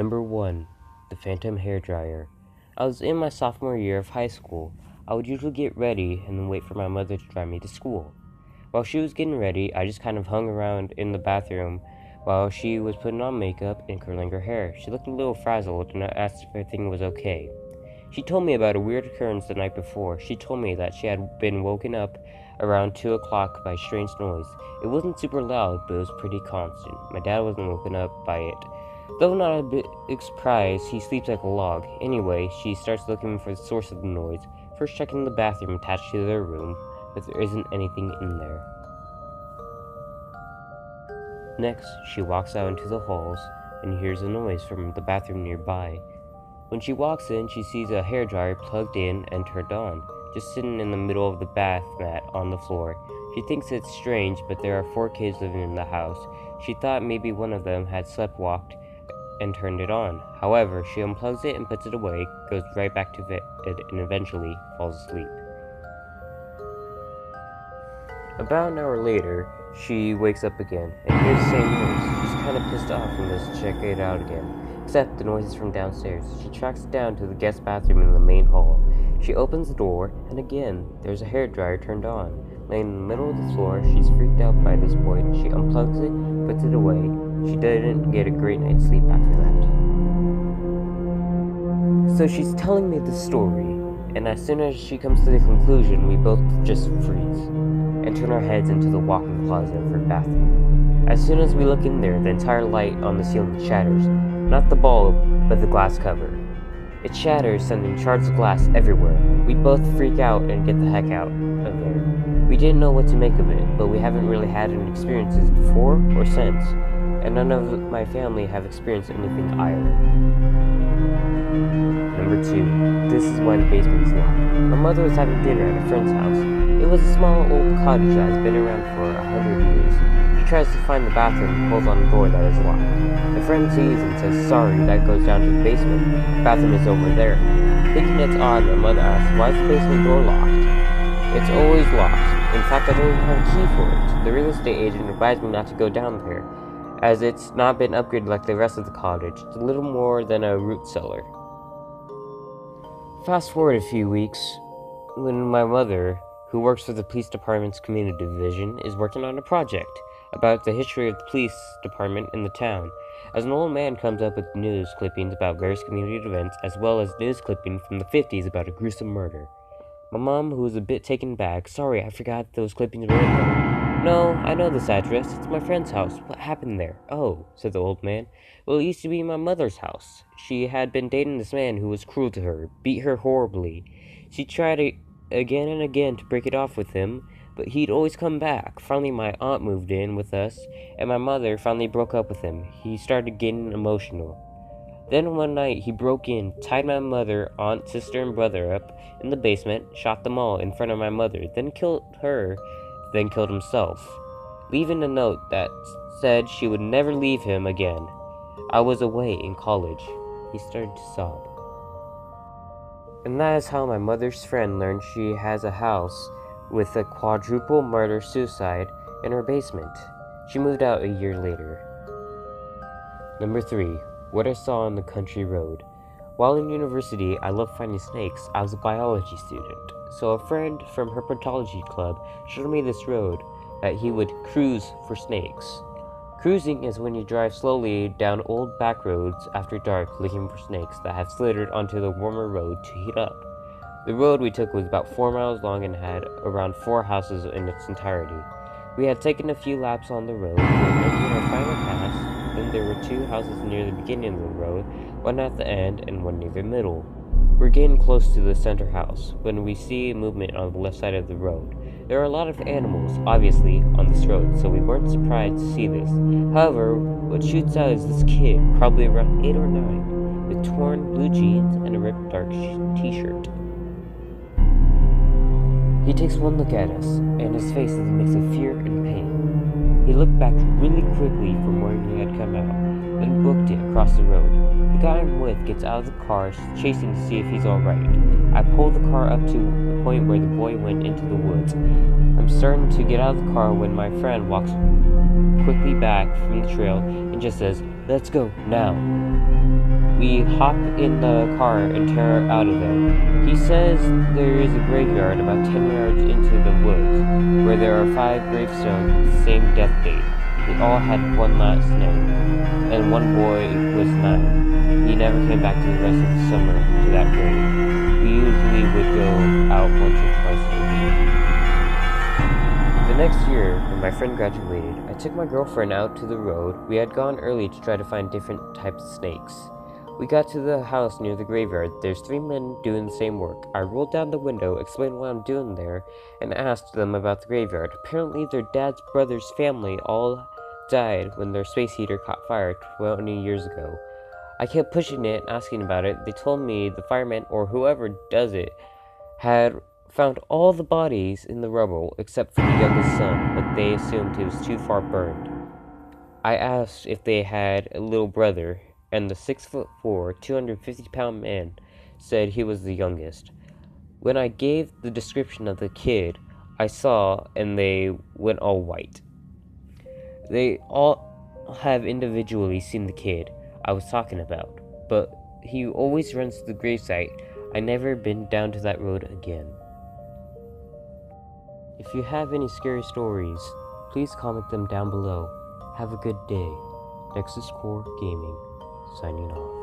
Number 1. The Phantom Hairdryer. I was in my sophomore year of high school. I would usually get ready and then wait for my mother to drive me to school. While she was getting ready, I just kind of hung around in the bathroom while she was putting on makeup and curling her hair. She looked a little frazzled, and I asked if everything was okay. She told me about a weird occurrence the night before. She told me that she had been woken up around 2 o'clock by a strange noise. It wasn't super loud, but it was pretty constant. My dad wasn't woken up by it. Though not a big surprise, he sleeps like a log. Anyway, she starts looking for the source of the noise, first checking the bathroom attached to their room, but there isn't anything in there. Next, she walks out into the halls and hears a noise from the bathroom nearby. When she walks in, she sees a hairdryer plugged in and turned on, just sitting in the middle of the bath mat on the floor. She thinks it's strange, but there are 4 kids living in the house. She thought maybe one of them had sleptwalked and turned it on. However, she unplugs it and puts it away, goes right back to bed, and eventually falls asleep. About an hour later, she wakes up again and hears the same noise. She's kind of pissed off and goes to check it out again, except the noise is from downstairs. She tracks it down to the guest bathroom in the main hall. She opens the door, and again, there's a hairdryer turned on. Laying in the middle of the floor, she's freaked out by this point. She unplugs it, puts it away. She didn't get a great night's sleep after that. So she's telling me the story, and as soon as she comes to the conclusion, we both just freeze and turn our heads into the walk-in closet of her bathroom. As soon as we look in there, the entire light on the ceiling shatters. Not the bulb, but the glass cover. It shatters, sending shards of glass everywhere. We both freak out and get the heck out of there. We didn't know what to make of it, but we haven't really had any experiences before or since, and none of my family have experienced anything either. Number 2. This is why the basement is locked. My mother was having dinner at a friend's house. It was a small old cottage that has been around for 100 years. She tries to find the bathroom and pulls on the door that is locked. The friend sees and says, "Sorry, that goes down to the basement. The bathroom is over there." Thinking it's odd, my mother asks, "Why is the basement door locked?" "It's always locked. In fact, I don't even have a key for it. The real estate agent advised me not to go down there, as it's not been upgraded like the rest of the cottage. It's a little more than a root cellar." Fast forward a few weeks, when my mother, who works for the police department's community division, is working on a project about the history of the police department in the town, as an old man comes up with news clippings about various community events, as well as news clippings from the 50s about a gruesome murder. My mom, who was a bit taken back, "Sorry, I forgot those clippings were in there." "No, I know this address. It's my friend's house. What happened there?" "Oh," said the old man. "Well, it used to be my mother's house. She had been dating this man who was cruel to her, beat her horribly. She tried again and again to break it off with him, but he'd always come back. Finally, my aunt moved in with us, and my mother finally broke up with him. He started getting emotional. Then one night, he broke in, tied my mother, aunt, sister, and brother up in the basement, shot them all in front of my mother, then killed her, then killed himself, leaving a note that said she would never leave him again. I was away in college." He started to sob. And that is how my mother's friend learned she has a house with a quadruple murder-suicide in her basement. She moved out a year later. Number 3. What I saw on the country road. While in university, I loved finding snakes. I was a biology student, so a friend from herpetology club showed me this road that he would cruise for snakes. Cruising is when you drive slowly down old back roads after dark looking for snakes that have slithered onto the warmer road to heat up. The road we took was about 4 miles long and had around 4 houses in its entirety. We had taken a few laps on the road, and making our final pass. Then there were 2 houses near the beginning of the road, one at the end and one near the middle. We're getting close to the center house when we see movement on the left side of the road. There are a lot of animals, obviously, on this road, so we weren't surprised to see this. However, what shoots out is this kid, probably around 8 or 9, with torn blue jeans and a ripped dark t-shirt. He takes one look at us, and his face is a mix of fear and pain. He looked back really quickly from where he had come out, then booked it across the road. The guy I'm with gets out of the car, chasing to see if he's alright. I pull the car up to the point where the boy went into the woods. I'm starting to get out of the car when my friend walks quickly back from the trail and just says, "Let's go, now." We hop in the car and tear out of there. He says there is a graveyard about 10 yards into the woods, where there are 5 gravestones with the same death date. They all had one last name, and one boy was 9. He never came back to the rest of the summer to that grave. We usually would go out once or twice a week. The next year, when my friend graduated, I took my girlfriend out to the road. We had gone early to try to find different types of snakes. We got to the house near the graveyard. There's 3 men doing the same work. I rolled down the window, explained what I'm doing there, and asked them about the graveyard. Apparently, their dad's brother's family all died when their space heater caught fire 20 years ago. I kept pushing it, asking about it. They told me the firemen, or whoever does it, had found all the bodies in the rubble except for the youngest son, but they assumed he was too far burned. I asked if they had a little brother, and the 6'4", 250-pound man said he was the youngest. When I gave the description of the kid I saw, and they went all white. They all have individually seen the kid I was talking about, but he always runs to the gravesite. I never been down to that road again. If you have any scary stories, please comment them down below. Have a good day. Nexus Core Gaming, signing off.